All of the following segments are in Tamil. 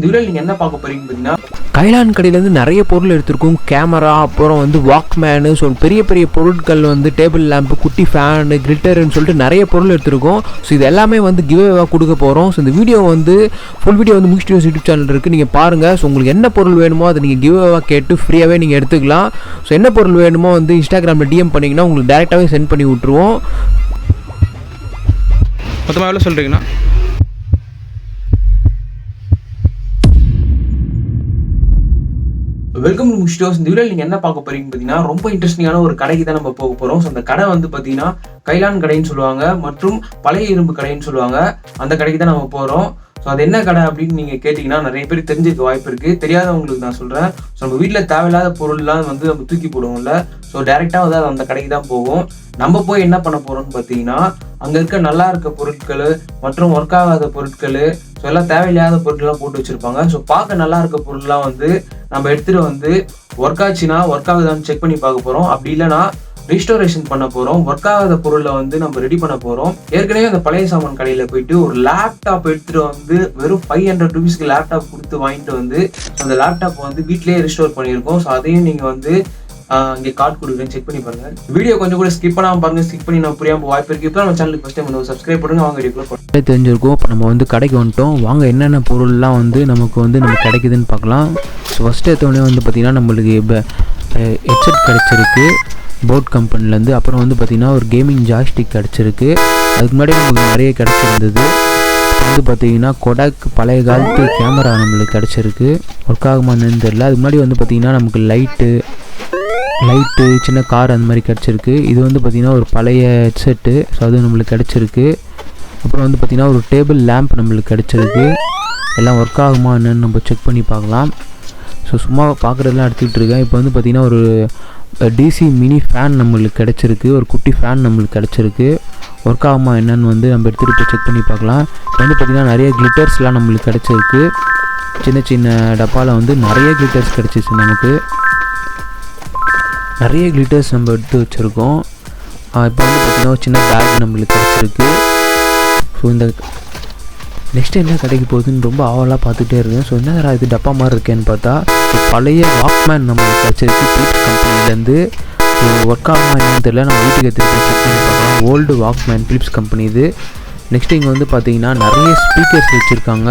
இதுல நீங்க என்ன பார்க்க போறீங்க பார்த்தீங்கன்னா, கைலான் கடையிலேருந்து நிறைய பொருள் எடுத்திருக்கோம். கேமரா, அப்புறம் வந்து வாக்மேனு, ஸோ பெரிய பெரிய பொருட்கள் வந்து டேபிள் லேம்ப்பு, குட்டி ஃபேனு, கிளிட்டருன்னு சொல்லிட்டு நிறைய பொருள் எடுத்திருக்கோம். ஸோ இது எல்லாமே வந்து கிவ்அவேவாக கொடுக்க போகிறோம். ஸோ இந்த வீடியோ வந்து ஃபுல் வீடியோ வந்து முகிஸ்டுடியோஸ் யூடியூப் சேனல் இருக்குது, நீங்கள் பாருங்கள். ஸோ உங்களுக்கு என்ன பொருள் வேணுமோ அதை நீங்கள் கிவ்அவேவாக கேட்டு ஃப்ரீயாகவே நீங்கள் எடுத்துக்கலாம். ஸோ என்ன பொருள் வேணுமோ வந்து இன்ஸ்டாகிராமில் டிஎம் பண்ணிங்கன்னா உங்களுக்கு டேரெக்டாகவே சென்ட் பண்ணி விட்ருவோம். மொத்தமாக எவ்வளோ சொல்கிறீங்கண்ணா? Welcome to முகிஸ்டுடியோஸ். இந்த வீடியோவில் நீங்கள் என்ன பார்க்க போறீங்க பார்த்தீங்கன்னா, ரொம்ப இன்ட்ரெஸ்டிங்கான ஒரு கடைக்கு தான் நம்ம போக போகிறோம். ஸோ அந்த கடை வந்து பார்த்தீங்கன்னா கைலான் கடைன்னு சொல்லுவாங்க, மற்றும் பழைய இரும்பு கடைன்னு சொல்லுவாங்க. அந்த கடைக்கு தான் நம்ம போகிறோம். ஸோ அது என்ன கடை அப்படின்னு நீங்கள் கேட்டிங்கன்னா நிறைய பேர் தெரிஞ்சுக்க வாய்ப்பு இருக்குது. தெரியாதவங்களுக்கு நான் சொல்கிறேன். ஸோ நம்ம வீட்டில் தேவையில்லாத பொருள்லாம் வந்து நம்ம தூக்கி போடுவோம்ல, ஸோ டேரெக்டாக வந்து அந்த கடைக்கு தான் போவோம். நம்ம போய் என்ன பண்ண போகிறோம்னு பார்த்தீங்கன்னா, அங்கே இருக்க நல்லா இருக்க பொருட்கள் மற்றும் ஒர்க் ஆகாத பொருட்கள், ஸோ எல்லாம் தேவையில்லாத பொருட்கள்லாம் போட்டு வச்சுருப்பாங்க. ஸோ பார்க்க நல்லா இருக்க பொருள்லாம் வந்து நம்ம எடுத்துகிட்டு வந்து ஒர்க் ஆச்சுன்னா ஒர்க் ஆகுதான்னு செக் பண்ணி பார்க்க போகிறோம். அப்படி இல்லைனா ரீஸ்டோரேஷன் பண்ண போகிறோம். ஒர்க் ஆகாத பொருளை வந்து நம்ம ரெடி பண்ண போகிறோம். ஏற்கனவே அந்த பழைய சாமான் கடையில் போயிட்டு ஒரு லேப்டாப் எடுத்துகிட்டு வந்து வெறும் 500 rupeesக்கு லேப்டாப் கொடுத்து வாங்கிட்டு வந்து அந்த லேப்டாப் வந்து வீட்டிலேயே ரிஸ்டோர் பண்ணியிருக்கோம். ஸோ அதையும் நீங்கள் வந்து இங்கே கார்டு கொடுக்குறேன், செக் பண்ணி பாருங்க. வீடியோ கொஞ்சம் கூட ஸ்கிப் பண்ணாமல் பாருங்க. ஸ்கிப் பண்ணி நான் புரியாமல் வாய்ப்பு இருக்குது. இப்போ நம்ம சேனலுக்கு ஃபஸ்ட் டைம் வந்து சப்ஸ்கிரைப் பண்ணுங்க. வாங்க வீடியோக்குள்ள தெரிஞ்சிருக்கும். இப்போ நம்ம வந்து கடைக்கு வந்துட்டோம். வாங்க என்னென்ன பொருள்லாம் வந்து நமக்கு கிடைக்குதுன்னு பார்க்கலாம். ஸோ ஃபஸ்ட்டு எடுத்தோடனே வந்து பார்த்திங்கன்னா நம்மளுக்கு ஹெட்செட் கிடச்சிருக்கு போட் கம்பெனிலேருந்து. அப்புறம் வந்து பார்த்திங்கன்னா ஒரு கேமிங் ஜாய்ஸ்டிக் கிடச்சிருக்கு. அதுக்கு முன்னாடி நமக்கு நிறைய கிடச்சிருந்தது. வந்து பார்த்திங்கன்னா கொடாக் பழைய காலத்து கேமரா நம்மளுக்கு கிடச்சிருக்கு. ஒர்க் ஆகுமான்னு தெரியல. அதுக்கு முன்னாடி வந்து பார்த்திங்கன்னா நமக்கு லைட்டு சின்ன கார் அந்த மாதிரி கிடச்சிருக்கு. இது வந்து பார்த்திங்கன்னா ஒரு பழைய ஹெட்செட்டு, ஸோ அது நம்மளுக்கு கிடச்சிருக்கு. அப்புறம் வந்து பார்த்திங்கன்னா ஒரு டேபிள் லேம்ப் நம்மளுக்கு கிடச்சிருக்கு. எல்லாம் ஒர்க் ஆகுமா என்னன்னு நம்ம செக் பண்ணி பார்க்கலாம். ஸோ சும்மா பார்க்குறதெல்லாம் எடுத்துக்கிட்டு இருக்கேன். இப்போ வந்து பார்த்திங்கன்னா ஒரு டிசி மினி ஃபேன் நம்மளுக்கு கிடச்சிருக்கு. ஒரு குட்டி ஃபேன் நம்மளுக்கு கிடச்சிருக்கு. ஒர்க் ஆகுமா என்னன்னு வந்து நம்ம எடுத்துகிட்டு போய் செக் பண்ணி பார்க்கலாம். இப்போ வந்து பார்த்திங்கன்னா நிறைய கிளிட்டர்ஸ்லாம் நம்மளுக்கு கிடச்சிருக்கு. சின்ன சின்ன டப்பாவில் வந்து நிறைய கிளிட்டர்ஸ் கிடச்சிச்சு. நமக்கு நிறைய கிளிட்டர்ஸ் நம்ம எடுத்து வச்சுருக்கோம். இப்போ வந்து பார்த்திங்கன்னா ஒரு சின்ன பேக் நம்மளுக்கு கிடச்சிருக்கு. ஸோ இந்த நெக்ஸ்ட்டு என்ன கிடைக்க போகுதுன்னு ரொம்ப ஆவலாக பார்த்துட்டே இருக்கேன். ஸோ என்ன இது டப்பா மாதிரி இருக்கேன்னு பார்த்தா பழைய வாக்மேன் நம்மளுக்கு கிடச்சிருக்கு பிலிப்ஸ் கம்பெனிலேருந்து. ஸோ ஒர்க் ஆகுமா என்னன்னு தெரியல, நம்ம வீட்டுக்கு எடுத்துகிட்டு செக் பண்ணி பார்க்கலாம். ஓல்டு வாக்மேன் பிலிப்ஸ் கம்பெனி இது. நெக்ஸ்ட்டு இங்கே வந்து பார்த்திங்கன்னா நிறைய ஸ்பீக்கர்ஸ் வச்சுருக்காங்க.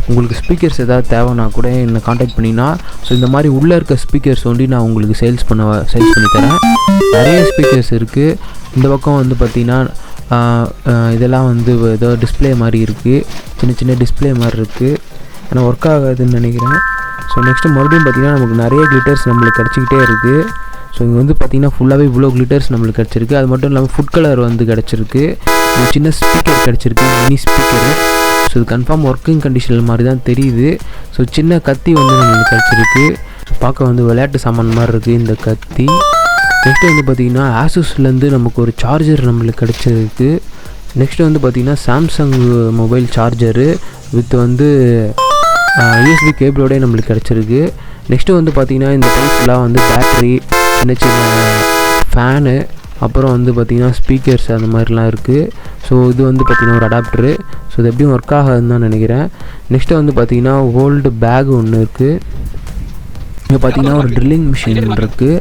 உங்களுக்கு ஸ்பீக்கர்ஸ் எதாவது தேவைன்னா கூட என்னை காண்டாக்ட் பண்ணிங்கன்னா, ஸோ இந்த மாதிரி உள்ளே இருக்க ஸ்பீக்கர்ஸ் வந்து நான் உங்களுக்கு சேல்ஸ் பண்ணி தரேன். நிறைய ஸ்பீக்கர்ஸ் இருக்குது. இந்த பக்கம் வந்து பார்த்திங்கன்னா இதெல்லாம் வந்து ஏதோ டிஸ்பிளே மாதிரி இருக்குது. சின்ன சின்ன டிஸ்பிளே மாதிரி இருக்குது. ஆனால் ஒர்க் ஆகாதுன்னு நினைக்கிறேன். ஸோ நெக்ஸ்ட்டு மறுபடியும் பார்த்திங்கன்னா நமக்கு நிறைய கிளிட்டர்ஸ் நம்மளுக்கு கிடச்சிக்கிட்டே இருக்குது. ஸோ இங்கே வந்து பார்த்திங்கன்னா ஃபுல்லாகவே இவ்வளோ கிளிட்டர்ஸ் நம்மளுக்கு கிடச்சிருக்கு. அது மட்டும் இல்லாமல் ஃபுட் கலர் வந்து கிடச்சிருக்கு. ஒரு சின்ன ஸ்பீக்கர் கிடச்சிருக்கு, மினி ஸ்பீக்கரு. ஸோ இது கன்ஃபார்ம் ஒர்க்கிங் கண்டிஷனில் மாதிரி தான் தெரியுது. ஸோ சின்ன கத்தி வந்து நம்மளுக்கு கிடச்சிருக்கு. பார்க்க வந்து விளையாட்டு சாமான் மாதிரி இருக்குது இந்த கத்தி. நெக்ஸ்ட்டு வந்து பார்த்திங்கன்னா ஆசூஸ்லேருந்து நமக்கு ஒரு சார்ஜர் நம்மளுக்கு கிடச்சிருக்கு. நெக்ஸ்ட்டு வந்து பார்த்திங்கன்னா சாம்சங் மொபைல் சார்ஜரு வித் வந்து யூஎஸ்பி கேபிளோடய நம்மளுக்கு கிடச்சிருக்கு. நெக்ஸ்ட்டு வந்து பார்த்திங்கன்னா இந்த டைப்ஸ்லாம் வந்து பேட்ரி, சின்ன சின்ன ஃபேனு, அப்புறம் வந்து பார்த்திங்கன்னா ஸ்பீக்கர்ஸ் அந்த மாதிரிலாம் இருக்குது. ஸோ இது வந்து பார்த்திங்கன்னா ஒரு அடாப்டரு. ஸோ இது எப்படியும் ஒர்க் ஆகாதுன்னு தான் நினைக்கிறேன். நெக்ஸ்ட்டு வந்து பார்த்திங்கன்னா ஓல்டு பேக் ஒன்று இருக்குது. இங்கே பார்த்திங்கன்னா ஒரு ட்ரில்லிங் மிஷின் இருக்குது.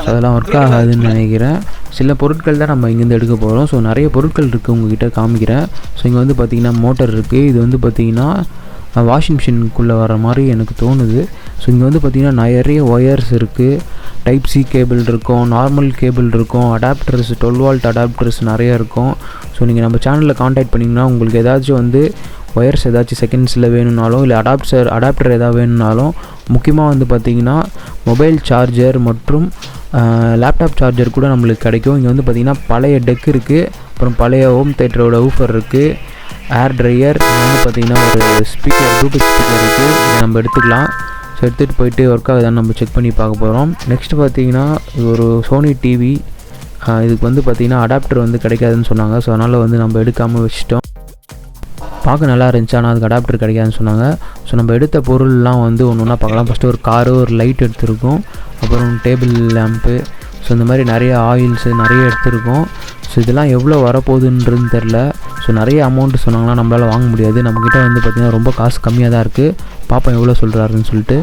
அதெல்லாம் ஒர்க் ஆகாதுன்னு நினைக்கிறேன். சில பொருட்கள் தான் நம்ம இங்கேருந்து எடுக்க போகிறோம். ஸோ நிறைய பொருட்கள் இருக்குது, உங்கள்கிட்ட காமிக்கிறேன். ஸோ இங்கே வந்து பார்த்திங்கன்னா மோட்டர் இருக்குது. இது வந்து பார்த்திங்கன்னா வாஷிங் மிஷினுக்குள்ளே வர மாதிரி எனக்கு தோணுது. ஸோ இங்கே வந்து பார்த்திங்கன்னா நிறைய ஒயர்ஸ் இருக்குது. டைப் சி கேபிள் இருக்கும், நார்மல் கேபிள் இருக்கும், அடாப்டர்ஸ் 12 volt அடாப்டர்ஸ் நிறையா இருக்கும். ஸோ நீங்கள் நம்ம சேனலில் காண்டாக்ட் பண்ணிங்கன்னா உங்களுக்கு ஏதாச்சும் வந்து ஒயர்ஸ் ஏதாச்சும் செகண்ட்ஸில் வேணும்னாலும், இல்லை அடாப்டர் எதாவது வேணும்னாலும், முக்கியமாக வந்து பார்த்திங்கன்னா மொபைல் சார்ஜர் மற்றும் லேப்டாப் சார்ஜர் கூட நம்மளுக்கு கிடைக்கும். இங்கே வந்து பார்த்திங்கன்னா பழைய டெக் இருக்குது. அப்புறம் பழைய ஹோம் தேட்டரோட ஊஃபர் இருக்குது, ஏர் ட்ரையர். வந்து பார்த்திங்கன்னா ஒரு ஸ்பீக்கர், ப்ளூடூத் ஸ்பீக்கர் இருக்குது. இதை நம்ம எடுத்துக்கலாம். ஸோ எடுத்துகிட்டு போயிட்டு ஒர்க் ஆகுதான்னு நம்ம செக் பண்ணி பார்க்க போகிறோம். நெக்ஸ்ட்டு பார்த்திங்கன்னா இது ஒரு சோனி டிவி. இதுக்கு வந்து பார்த்திங்கன்னா அடாப்டர் வந்து கிடைக்காதுன்னு சொன்னாங்க. ஸோ அதனால் வந்து நம்ம எடுக்காமல் வச்சுட்டோம். பார்க்க நல்லா இருந்துச்சு, ஆனால் அதுக்கு அடாப்டர் கிடைக்காதுன்னு சொன்னாங்க. ஸோ நம்ம எடுத்த பொருள்லாம் வந்து ஒன்று ஒன்றா பார்க்கலாம். ஃபஸ்ட்டு ஒரு காரு, ஒரு லைட் எடுத்திருக்கோம். அப்புறம் டேபிள் லேம்ப்பு. ஸோ இந்த மாதிரி நிறைய ஆயில்ஸு நிறைய எடுத்திருக்கோம். ஸோ இதெல்லாம் எவ்வளோ வரப்போகுதுன்றது தெரில. ஸோ ஸோ நிறைய அமௌண்ட்டு சொன்னாங்கன்னா நம்மளால் வாங்க முடியாது. நம்மக்கிட்ட வந்து பார்த்திங்கன்னா ரொம்ப காசு கம்மியாக தான் இருக்குது. பாப்பா எவ்வளோ சொல்கிறாருன்னு சொல்லிட்டு.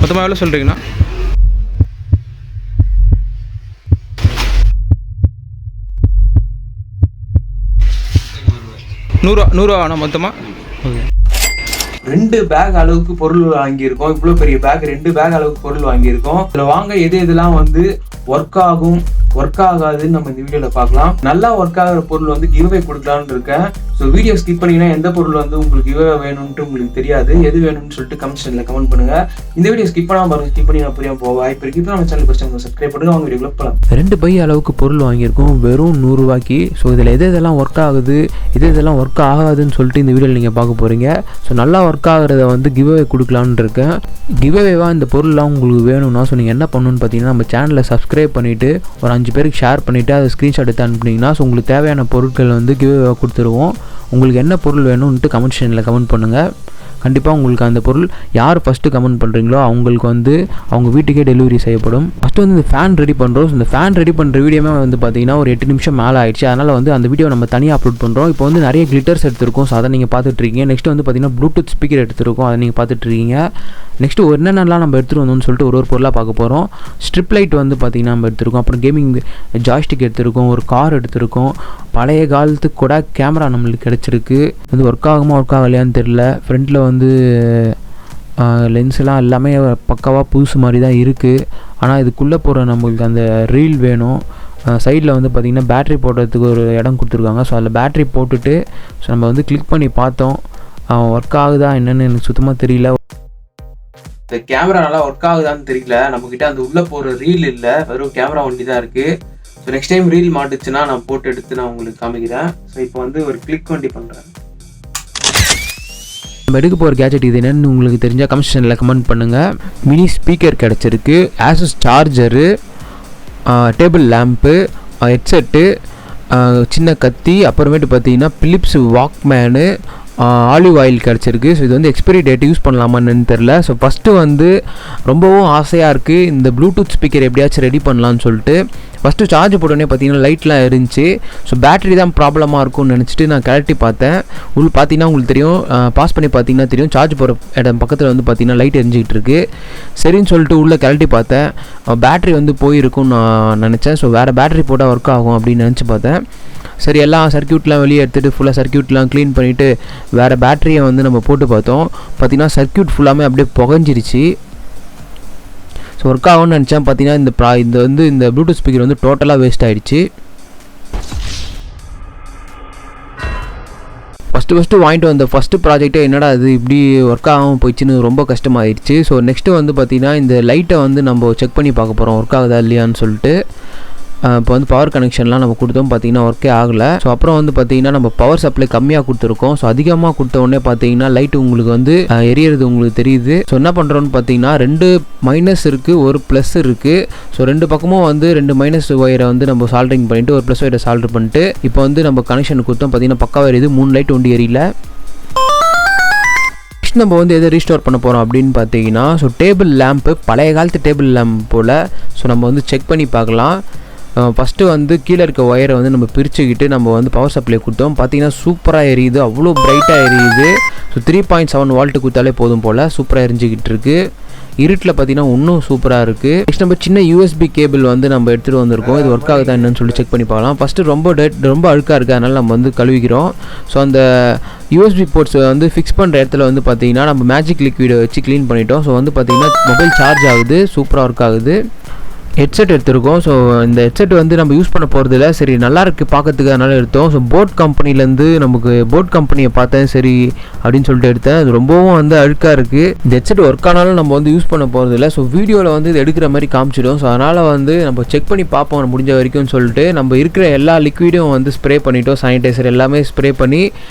மொத்தமாக எவ்வளோ சொல்கிறீங்கண்ணா? 100 ஆனா மொத்தமாக. ஓகே, 2 பேக் அளவுக்கு பொருள் வாங்கியிருக்கோம். இவ்வளோ பெரிய பேக் 2 பேக் அளவுக்கு பொருள் வாங்கியிருக்கோம். இதில் வாங்க எதெல்லாம் வந்து ஒர்க் ஆகும், ஒர்க் ஆகாதுன்னு நம்ம இந்த வீடியோவில் பார்க்கலாம். நல்லா ஒர்க் ஆகிற பொருள் வந்து கிவ்அவே கொடுக்கலான்னு இருக்கேன். ஸோ வீடியோ ஸ்கிப் பண்ணிங்கன்னா எந்த பொருள் வந்து உங்களுக்கு கிவ்அவே வேணும்ன்ட்டு உங்களுக்கு தெரியாது. எது வேணும்னு சொல்லிட்டு கமெண்ட்ஸில் கமெண்ட் பண்ணுங்க. இந்த வீடியோ ஸ்கிப் பண்ணாமல் பாருங்க. ஸ்கிப் பண்ணி நான் புரியாமல் போவா. இப்போ இப்போ நம்ம சேனல் ஃபஸ்ட் சப்ஸ்கிரைப் பண்ணுங்க. அவங்க வீடியோ போகலாம். 2 பை அளவுக்கு பொருள் வாங்கியிருக்கோம் வெறும் 100 ரூபாய்க்கு. ஸோ இதில் இதெல்லாம் ஒர்க் ஆகுது, இதெல்லாம் ஒர்க் ஆகாதுன்னு சொல்லிட்டு இந்த வீடியோவில் நீங்கள் பார்க்க போகிறீங்க. ஸோ நல்லா ஒர்க் ஆகிறத வந்து கிவ்அவே கொடுக்கலான்னு இருக்கேன். கிவ்அவேவாக இந்த பொருள்லாம் உங்களுக்கு வேணும்னா ஸோ நீங்கள் என்ன பண்ணணும்னு பார்த்தீங்கன்னா நம்ம சேனலை சப்ஸ்கிரைப் பண்ணிவிட்டு ஒரு 5 பேருக்கு ஷேர் பண்ணிவிட்டு அதை ஸ்க்ரீன்ஷாட் எடுத்து அனுப்புனீங்கன்னா ஸோ உங்களுக்கு தேவையான பொருட்கள் வந்து கிவ்அவேவாக கொடுத்துருவோம். உங்களுக்கு என்ன பொருள் வேணும்ன்ட்டு கமெண்ட் செக்ஷனில் கமெண்ட் பண்ணுங்கள். கண்டிப்பாக உங்களுக்கு அந்த பொருள் யார் ஃபஸ்ட்டு கமெண்ட் பண்ணுறீங்களோ அவங்களுக்கு வந்து அவங்க வீட்டுக்கே டெலிவரி செய்யப்படும். ஃபஸ்ட்டு வந்து இந்த ஃபேன் ரெடி பண்ணுறோம். இந்த ஃபேன் ரெடி பண்ணுற வீடியோமே வந்து பார்த்திங்கன்னா ஒரு 8 நிமிஷம் மேலே ஆயிடுச்சு. அதனால் வந்து அந்த வீடியோ நம்ம தனியாக அப்லோட் பண்ணுறோம். இப்போ வந்து நிறைய கிளிட்டர்ஸ் எடுத்துருக்கோம். ஸோ அதை நீங்கள் பார்த்துட்ருக்கீங்க. நெக்ஸ்ட் வந்து பார்த்திங்கன்னா ப்ளூடூத் ஸ்பீக்கர் எடுத்துருக்கோம். அதை நீங்கள் பார்த்துட்ருக்கீங்க. நெக்ஸ்ட்டு என்னென்னலாம் நம்ம எடுத்துகிட்டு வந்தோம்னு சொல்லிட்டு ஒரு பொருளாக பார்க்க போகிறோம். ஸ்ட்ரிப் லைட் வந்து பார்த்திங்கன்னா நம்ம எடுத்துருக்கோம். அப்புறம் கேமிங் ஜாய்ஸ்டிக் எடுத்துருக்கோம். ஒரு கார் எடுத்துருக்கோம். பழைய காலத்து கூட கேமரா நம்மளுக்கு கிடச்சிருக்கு. வந்து ஒர்க் ஆகுமா ஒர்க் ஆகலையான்னு தெரில. ஃப்ரண்ட்டில் வந்து லென்ஸ்லாம் எல்லாமே பக்காவாக புதுசு மாதிரி தான் இருக்குது. ஆனால் இதுக்குள்ளே போகிற நம்மளுக்கு அந்த ரீல் வேணும். சைடில் வந்து பார்த்திங்கன்னா பேட்ரி போடுறதுக்கு ஒரு இடம் கொடுத்துருக்காங்க. ஸோ அதில் பேட்ரி போட்டுட்டு ஸோ நம்ம வந்து கிளிக் பண்ணி பார்த்தோம். ஒர்க் ஆகுதா என்னென்னு எனக்கு சுத்தமாக தெரியல. இந்த கேமரா நல்லா ஒர்க் ஆகுதான்னு தெரியல. நம்மக்கிட்ட அந்த உள்ளே போகிற ரீல் இல்லை, வெறும் கேமரா ஒண்டி தான் இருக்குது. ஸோ நெக்ஸ்ட் டைம் ரீல் மாட்டுச்சுன்னா நான் போட்டு எடுத்து நான் உங்களுக்கு காமிக்கிறேன். ஸோ இப்போ வந்து ஒரு கிளிக் வண்டி பண்ணுறேன். நம்ம எடுக்க போகிற கேஜெட் இது என்னென்னு உங்களுக்கு தெரிஞ்சால் கமெண்ட் செக்ஷனில் கமெண்ட் பண்ணுங்கள். மினி ஸ்பீக்கர் கிடச்சிருக்கு, Asus charger, table lamp, headset, சின்ன கத்தி, அப்புறமேட்டு பார்த்தீங்கன்னா பிலிப்ஸ் வாக்மேனு, ஆலிவ் ஆயில் கிடச்சிருக்கு. ஸோ இது வந்து எக்ஸ்பைரி டேட் யூஸ் பண்ணலாமான்னு தெரில. ஸோ ஃபஸ்ட்டு வந்து ரொம்பவும் ஆசையாக இருக்குது இந்த ப்ளூடூத் ஸ்பீக்கர் எப்படியாச்சும் ரெடி பண்ணலான்னு சொல்லிட்டு. ஃபஸ்ட்டு சார்ஜ் போட்டோடனே பார்த்தீங்கன்னா லைட்லாம் இருந்துச்சு. ஸோ பேட்டரி தான் ப்ராப்ளமாக இருக்கும்னு நினச்சிட்டு நான் கழட்டி பார்த்தேன். பார்த்தீங்கன்னா உங்களுக்கு தெரியும், பாஸ் பண்ணி பார்த்தீங்கன்னா தெரியும், சார்ஜ் போகிற இடம் பக்கத்தில் வந்து பார்த்தீங்கன்னா லைட் எரிஞ்சிக்கிட்டு இருக்குது. சரின்னு சொல்லிட்டு உள்ளே கழட்டி பார்த்தேன். பேட்டரி வந்து போயிருக்கும்னு நான் நினச்சேன். ஸோ வேறு பேட்டரி போட்டால் ஒர்க் ஆகும் அப்படின்னு நினச்சி பார்த்தேன். சரி, எல்லா சர்க்யூட்லாம் வெளியே எடுத்துகிட்டு ஃபுல்லாக சர்க்யூட்லாம் க்ளீன் பண்ணிவிட்டு வேறு பேட்டரியை வந்து நம்ம போட்டு பார்த்தோம். பார்த்திங்கன்னா சர்க்யூட் ஃபுல்லாமே அப்படியே புகஞ்சிருச்சு. ஸோ ஒர்க் ஆகும்னு நினச்சேன். பார்த்தீங்கன்னா இந்த ப்ளூடூத் ஸ்பீக்கர் வந்து டோட்டலாக வேஸ்ட் ஆகிடுச்சு. ஃபஸ்ட்டு வாங்கிட்டு வந்த ஃபஸ்ட்டு ப்ராஜெக்டே என்னடா அது இப்படி ஒர்க் ஆகாமல் போயிடுச்சுன்னு ரொம்ப கஷ்டமாயிடுச்சு. ஸோ நெக்ஸ்ட்டு வந்து பார்த்திங்கன்னா இந்த லைட்டை வந்து நம்ம செக் பண்ணி பார்க்க போகிறோம் ஒர்க் ஆகுதா இல்லையான்னு சொல்லிட்டு. இப்போ வந்து பவர் கனெக்ஷன்லாம் நம்ம கொடுத்தோம், பார்த்திங்கன்னா ஒர்க்கே ஆகலை. ஸோ அப்புறம் வந்து பார்த்திங்கன்னா நம்ம பவர் சப்ளை கம்மியாக கொடுத்துருக்கோம். ஸோ அதிகமாக கொடுத்த உடனே பார்த்திங்கன்னா லைட்டு உங்களுக்கு வந்து எரியறது உங்களுக்கு தெரியுது. ஸோ என்ன பண்ணுறோன்னு பார்த்திங்கன்னா 2 மைனஸ் இருக்குது, ஒரு ப்ளஸ் இருக்குது. ஸோ 2 பக்கமும் வந்து 2 மைனஸ் ஒயரை வந்து நம்ம சால்ட்ரிங் பண்ணிவிட்டு ஒரு ப்ளஸ் ஒயரை சால்ட்ரு பண்ணிட்டு இப்போ வந்து நம்ம கனெக்ஷன் கொடுத்தோம். பார்த்திங்கன்னா பக்காவாக எரியுது. 3 லைட் ஒண்டி எரியல. நம்ம வந்து எதை ரீஸ்டோர் பண்ண போகிறோம் அப்படின்னு பார்த்தீங்கன்னா ஸோ டேபிள் லேம்ப்பு, பழைய காலத்து டேபிள் லேம்ப் போல். ஸோ நம்ம வந்து செக் பண்ணி பார்க்கலாம். ஃபஸ்ட்டு வந்து கீழே இருக்க ஒயரை வந்து நம்ம பிரிச்சுக்கிட்டு நம்ம வந்து பவர் சப்ளை கொடுத்தோம். பார்த்திங்கன்னா சூப்பராக எரியுது, அவ்வளோ பிரைட்டாக எரியுது. ஸோ 3.7 வால்ட்டு கொடுத்தாலே போதும் போல் சூப்பராக எரிஞ்சிக்கிட்டு இருக்குது. இருட்டில் பார்த்திங்கன்னா இன்னும் சூப்பராக இருக்குது. நெக்ஸ்ட் நம்ம சின்ன யூஎஸ்பி கேபிள் வந்து நம்ம எடுத்துகிட்டு வந்திருக்கோம். இது ஒர்க் ஆகுதா என்னன்னு சொல்லி செக் பண்ணி பார்க்கலாம். ஃபஸ்ட்டு ரொம்ப அழுக்காக இருக்குது, அதனால் நம்ம வந்து கழுவிக்கிறோம். ஸோ அந்த யூஎஸ்பி போர்ட்ஸ் வந்து ஃபிக்ஸ் பண்ணுற இடத்துல வந்து பார்த்திங்கன்னா நம்ம மேஜிக் லிக்விடை வச்சு க்ளீன் பண்ணிட்டோம். ஸோ வந்து பார்த்திங்கன்னா மொபைல் சார்ஜ் ஆகுது, சூப்பராக ஒர்க் ஆகுது. ஹெட்செட் எடுத்திருக்கோம். ஸோ இந்த ஹெட்செட் வந்து நம்ம யூஸ் பண்ண போகிறதில்ல, சரி நல்லா இருக்குது பார்க்கறதுக்கு, அதனால் எடுத்தோம். ஸோ போட் கம்பெனிலேருந்து நமக்கு போட் கம்பெனியை பார்த்தேன் சரி அப்படின்னு சொல்லிட்டு எடுத்தேன். அது ரொம்பவும் வந்து அழுக்காக இருக்குது. இந்த ஹெட்செட் ஒர்க் ஆனாலும் நம்ம வந்து யூஸ் பண்ண போகிறதில்ல. ஸோ வீடியோவில் வந்து இது எடுக்கிற மாதிரி காமிச்சிடும். ஸோ அதனால் வந்து நம்ம செக் பண்ணி பார்ப்போம் முடிஞ்ச வரைக்கும் சொல்லிட்டு நம்ம இருக்கிற எல்லா லிக்விடும் வந்து ஸ்ப்ரே பண்ணிட்டோம். சானிடைசர் எல்லாமே ஸ்ப்ரே பண்ணி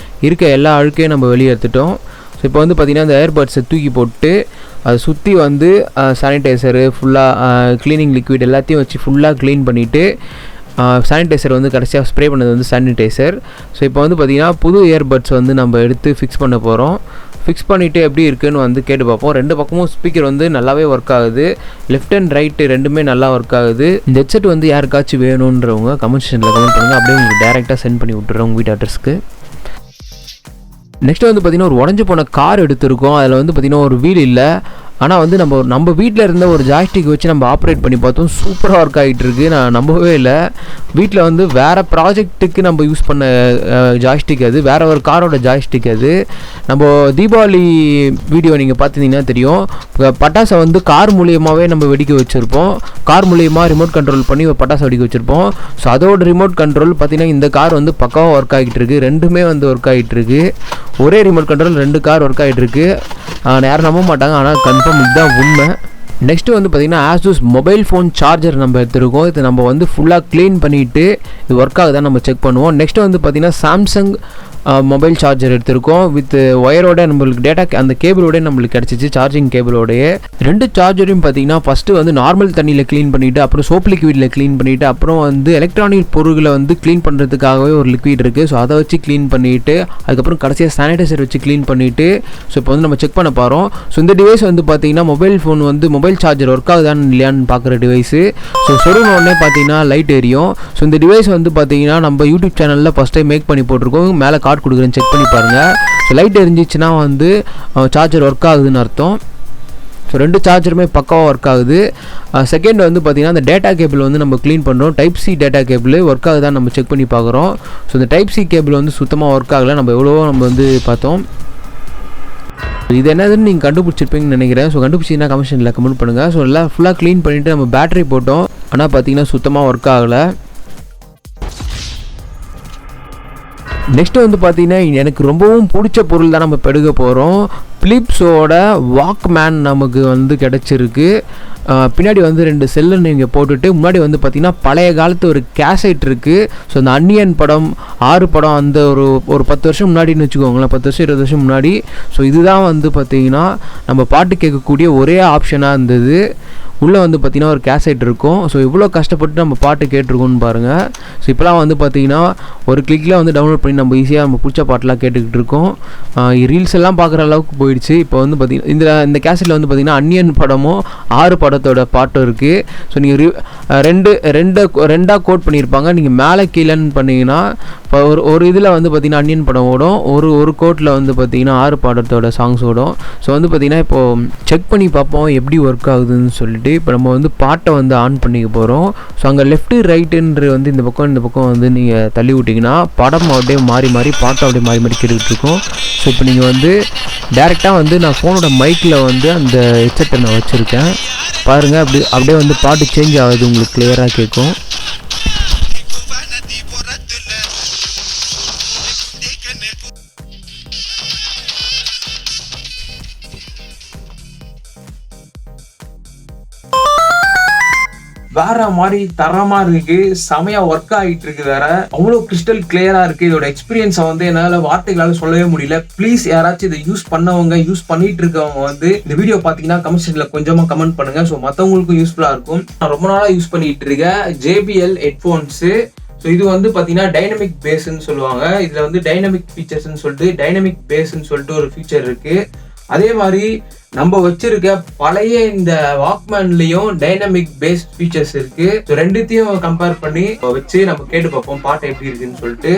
இருக்க எல்லா அழுக்கையும் நம்ம வெளியே எடுத்துட்டோம். ஸோ இப்போ வந்து பார்த்திங்கன்னா இந்த ஏர்பட்ஸை தூக்கி போட்டு அதை சுற்றி வந்து சானிடைசரு ஃபுல்லாக க்ளீனிங் லிக்விட் எல்லாத்தையும் வச்சு ஃபுல்லாக க்ளீன் பண்ணிவிட்டு சானிடைசர் வந்து கடைசியாக ஸ்ப்ரே பண்ணது வந்து சானிடைசர். ஸோ இப்போ வந்து பார்த்திங்கன்னா புது இயர்பட்ஸ் வந்து நம்ம எடுத்து ஃபிக்ஸ் பண்ண போகிறோம். ஃபிக்ஸ் பண்ணிவிட்டு எப்படி இருக்குன்னு வந்து கேட்டு பார்ப்போம். ரெண்டு பக்கமும் ஸ்பீக்கர் வந்து நல்லாவே ஒர்க் ஆகுது, லெஃப்ட் அண்ட் ரைட்டு ரெண்டுமே நல்லா ஒர்க் ஆகுது. இந்த ஹெட்செட் வந்து யாருக்காச்சும் வேணுன்றவங்க கமெண்ட் செக்ஷனில் கமெண்ட் பண்ணுங்கள், அப்படியே உங்களுக்கு டேரெக்டாக சென்ட் பண்ணி விட்டுறேன் உங்கள் வீட்டு அட்ரஸ்க்கு. நெக்ஸ்ட்டு வந்து பார்த்திங்கன்னா ஒரு உடஞ்சி போன கார் எடுத்திருக்கோம். அதில் வந்து பார்த்திங்கன்னா ஒரு வீல் இல்லை, ஆனால் வந்து நம்ம வீட்டில் இருந்த ஒரு ஜாய்ஸ்டிக் வச்சு நம்ம ஆப்ரேட் பண்ணி பார்த்தோம், சூப்பராக ஒர்க் ஆகிட்டு இருக்குது. நான் நம்பவே இல்லை. வீட்டில் வந்து வேறு ப்ராஜெக்ட்டுக்கு நம்ம யூஸ் பண்ண ஜாய்ஸ்டிக், அது வேறு ஒரு காரோட ஜாய்ஸ்டிக். அது நம்ம தீபாவளி வீடியோ நீங்கள் பார்த்துருந்தீங்கன்னா தெரியும், பட்டாசை வந்து கார் மூலியமாகவே நம்ம வெடிக்க வச்சுருப்போம். கார் மூலியமாக ரிமோட் கண்ட்ரோல் பண்ணி பட்டாசை வெடிக்க வச்சுருப்போம். ஸோ அதோட ரிமோட் கண்ட்ரோல் பார்த்திங்கன்னா இந்த கார் வந்து பக்காவாக ஒர்க் ஆகிட்டு இருக்குது. ரெண்டுமே வந்து ஒர்க் ஆகிட்டு இருக்குது. ஒரே ரிமோட் கண்ட்ரோல் 2 கார் ஒர்க் ஆகிட்டு இருக்குது. யாரும் நம்ப மாட்டாங்க, ஆனால் கன்ஃபார்ம் இதுதான் உண்மை. நெக்ஸ்ட்டு வந்து பார்த்திங்கன்னா ஆசூஸ் மொபைல் ஃபோன் சார்ஜர் நம்ம எடுத்துருக்கோம். இது நம்ம வந்து ஃபுல்லாக க்ளீன் பண்ணிவிட்டு இது ஒர்க் ஆகுதான் நம்ம செக் பண்ணுவோம். நெக்ஸ்ட்டு வந்து பார்த்திங்கன்னா சாம்சங் மொபைல் சார்ஜர் எடுத்திருக்கோம். வித் ஒயரோட நம்மளுக்கு டேட்டா அந்த கேபிளோட நம்மளுக்கு கிடச்சிச்சு, சார்ஜிங் கேபிளோடைய. 2 சார்ஜரையும் பார்த்திங்கன்னா ஃபஸ்ட்டு வந்து நார்மல் தண்ணியில் க்ளீன் பண்ணிவிட்டு, அப்புறம் சோப் லிக்விடில் க்ளீன் பண்ணிவிட்டு, அப்புறம் வந்து எலக்ட்ரானிக் பொருட்களை வந்து க்ளீன் பண்ணுறதுக்காகவே ஒரு லிக்விட் இருக்குது. ஸோ அதை வச்சு க்ளீன் பண்ணிவிட்டு, அதுக்கப்புறம் கடைசியாக சானிடைசர் வச்சு க்ளீன் பண்ணிவிட்டு, ஸோ இப்போ வந்து நம்ம செக் பண்ண போகிறோம். ஸோ இந்த டிவைஸ் வந்து பார்த்திங்கன்னா மொபைல் ஃபோன் வந்து மொபைல் சார்ஜர் ஒர்க் ஆகுதான்னு இல்லையான்னு பார்க்குற டிவைஸு. ஸோ சொருனோடனே பார்த்திங்கன்னா லைட் எரியும். ஸோ இந்த டிவைஸ் வந்து பார்த்திங்கன்னா நம்ம யூடியூப் சேனலில் ஃபஸ்ட் டைம் மேக் பண்ணி போட்டிருக்கோம். மேலே கார்டு கொடுக்குறேன்னு செக் பண்ணி பாருங்கள். ஸோ லைட் எரிஞ்சிச்சுன்னா வந்து சார்ஜர் ஒர்க் ஆகுதுன்னு அர்த்தம். ஸோ 2 சார்ஜருமே பக்காவாக ஒர்க் ஆகுது. செகண்ட் வந்து பார்த்திங்கன்னா அந்த டேட்டா கேபிள் வந்து நம்ம க்ளீன் பண்ணுறோம். Type C data cable work ஆகுதான்னு நம்ம செக் பண்ணி பார்க்குறோம். ஸோ இந்த டைப் சி கேபிள் வந்து சுத்தமாக ஒர்க் ஆகலை. நம்ம எவ்வளவோ நம்ம வந்து பார்த்தோம். இது என்னதுன்னு நீங்கள் கண்டுபிடிச்சிருப்பீங்கன்னு நினைக்கிறேன். ஸோ கண்டுபிடிச்சிங்கன்னா கமெண்ட்ஸில் கமெண்ட் பண்ணுங்கள். ஸோ எல்லாம் ஃபுல்லாக க்ளீன் பண்ணிவிட்டு நம்ம பேட்டரி போட்டோம், ஆனால் பார்த்திங்கன்னா சுத்தமாக ஒர்க் ஆகலை. நெக்ஸ்ட்டு வந்து பார்த்திங்கன்னா எனக்கு ரொம்பவும் பிடிச்ச பொருள் தான் நம்ம எடுக்க போகிறோம். பிலிப்ஸோட வாக்மேன் நமக்கு வந்து கிடச்சிருக்கு. பின்னாடி வந்து 2 செல்லு நீங்கள் போட்டுட்டு, முன்னாடி வந்து பார்த்திங்கன்னா பழைய காலத்து ஒரு கேசட் இருக்குது. ஸோ அந்த அன்னியன் படம் 6 படம் அந்த ஒரு 10 வருஷம் முன்னாடின்னு வச்சுக்கோங்களேன், 10 வருஷம் 20 வருஷம் முன்னாடி. ஸோ இதுதான் வந்து பார்த்திங்கன்னா நம்ம பாட்டு கேட்கக்கூடிய ஒரே ஆப்ஷனாக இருந்தது. உள்ளே வந்து பார்த்திங்கன்னா ஒரு கேசட் இருக்கும். ஸோ இவ்வளோ கஷ்டப்பட்டு நம்ம பாட்டு கேட்டிருக்கோன்னு பாருங்கள். ஸோ இப்போலாம் வந்து பார்த்திங்கன்னா ஒரு கிளிக்கில் வந்து டவுன்லோட் பண்ணி நம்ம ஈஸியாக நம்ம பிடிச்ச பாட்டெலாம் கேட்டுக்கிட்டு இருக்கோம். ரீல்ஸ் எல்லாம் பார்க்குற அளவுக்கு போயிடுச்சு. இப்போ வந்து பார்த்திங்கன்னா இந்த கேசட்டில் வந்து பார்த்திங்கன்னா அன்னியன் படமும் 6 படத்தோட பாட்டும் இருக்குது. ஸோ நீங்கள் ரெண்டாக கோட் பண்ணியிருப்பாங்க. நீங்கள் மேலே கீழேன்னு பண்ணிங்கன்னா இப்போ ஒரு இதில் வந்து பார்த்திங்கன்னா அன்னியன் படம் ஓடும், ஒரு கோட்டில் வந்து பார்த்திங்கன்னா 6 படத்தோட சாங்ஸ் ஓடும். ஸோ வந்து பார்த்திங்கன்னா இப்போது செக் பண்ணி பார்ப்போம் எப்படி ஒர்க் ஆகுதுன்னு சொல்லிட்டு. இப்போ நம்ம வந்து பாட்டை வந்து ஆன் பண்ணிக்க போகிறோம். ஸோ அங்கே லெஃப்ட்டு ரைட்டுன்ற வந்து இந்த பக்கம் வந்து நீங்கள் தள்ளி விட்டிங்கன்னா படம் அப்படியே மாறி பாட்டை அப்படியே மாறி கேட்டுக்கிட்டு ஸோ இப்போ நீங்கள் வந்து டேரெக்டாக வந்து நான் ஃபோனோட மைக்கில் வந்து அந்த ஹெட்செட்டை நான் வச்சுருக்கேன் பாருங்கள். அப்படியே வந்து பாட்டு சேஞ்ச் ஆகுது, உங்களுக்கு கிளியராக கேட்கும். வேற மாதிரி தரமா இருக்கு, செமையா ஒர்க் ஆகிட்டு இருக்கு. வேற அவ்வளோ கிறிஸ்டல் கிளியரா இருக்கு. இதோட எக்ஸ்பீரியன்ஸை வந்து என்னால வார்த்தைகளால சொல்லவே முடியல. ப்ளீஸ் யாராச்சும் இதை யூஸ் பண்ணிட்டு இருக்கவங்க வந்து இந்த வீடியோ பாத்தீங்கன்னா கமெண்ட் செக்ஷன்ல கொஞ்சமா கமெண்ட் பண்ணுங்க. ஸோ மற்றவங்களுக்கும் யூஸ்ஃபுல்லா இருக்கும். நான் ரொம்ப நாளா யூஸ் பண்ணிட்டு இருக்கேன் JBL ஹெட்ஃபோன்ஸ். ஸோ இது வந்து பார்த்தீங்கன்னா டைனமிக் பேஸ்ன்னு சொல்லுவாங்க. இதில் வந்து டைனமிக் ஃபீச்சர்ஸ்ன்னு சொல்லிட்டு டைனமிக் பேஸ்ன்னு சொல்லிட்டு ஒரு ஃபீச்சர் இருக்கு. அதே மாதிரி நம்ம வச்சிருக்க பழைய இந்த வாக்மேன்லயும் டைனமிக் பேஸ் ஃபீச்சர்ஸ் இருக்கு. ஸோ ரெண்டுத்தையும் கம்பேர் பண்ணி வச்சு நம்ம கேட்டு பார்ப்போம் பாட்டு எப்படி இருக்குன்னு சொல்லிட்டு.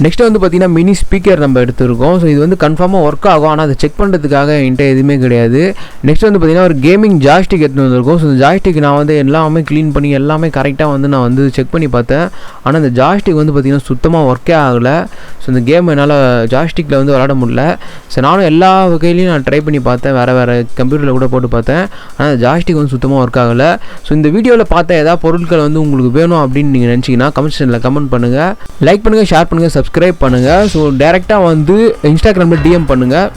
நெக்ஸ்ட் வந்து பார்த்திங்கன்னா மினி ஸ்பீக்கர் நம்ம எடுத்துருக்கோம். ஸோ இது வந்து கன்ஃபார்மாக ஒர்க் ஆகும், ஆனால் அதை செக் பண்ணுறதுக்காக என்கிட்ட எதுவுமே கிடையாது. நெக்ஸ்ட் வந்து பார்த்திங்கன்னா ஒரு கேமிங் ஜாய்ஸ்டிக் எடுத்து வந்திருக்கோம். ஸோ இந்த ஜாய்ஸ்டிக் நான் வந்து எல்லாமே க்ளீன் பண்ணி எல்லாமே கரெக்டாக வந்து நான் வந்து செக் பண்ணி பார்த்தேன். ஆனால் இந்த ஜாய்ஸ்டிக் வந்து பார்த்திங்கன்னா சுத்தமாக ஒர்க்கே ஆகலை. ஸோ இந்த கேம் என்னால் ஜாய்ஸ்டிக்கில் வந்து விளாட முடியல. ஸோ நானும் எல்லா வகையிலையும் நான் ட்ரை பண்ணி பார்த்தேன், வேறு கம்ப்யூட்டரில் கூட போட்டு பார்த்தேன். ஆனால் ஜாய்ஸ்டிக் வந்து சுத்தமாக ஒர்க் ஆகலை. ஸோ இந்த வீடியோவில் பார்த்த ஏதாவது பொருட்கள் வந்து உங்களுக்கு வேணும் அப்படின்னு நீங்கள் நினச்சிங்கன்னா கமெண்ட் செக்ஷனில் கமெண்ட் பண்ணுங்கள், லைக் பண்ணுங்கள், ஷேர் பண்ணுங்கள், சப்ஸ்கிரைப் பண்ணுங்கள். ஸோ டேரெக்டாக வந்து இன்ஸ்டாகிராமில் DM பண்ணுங்கள்.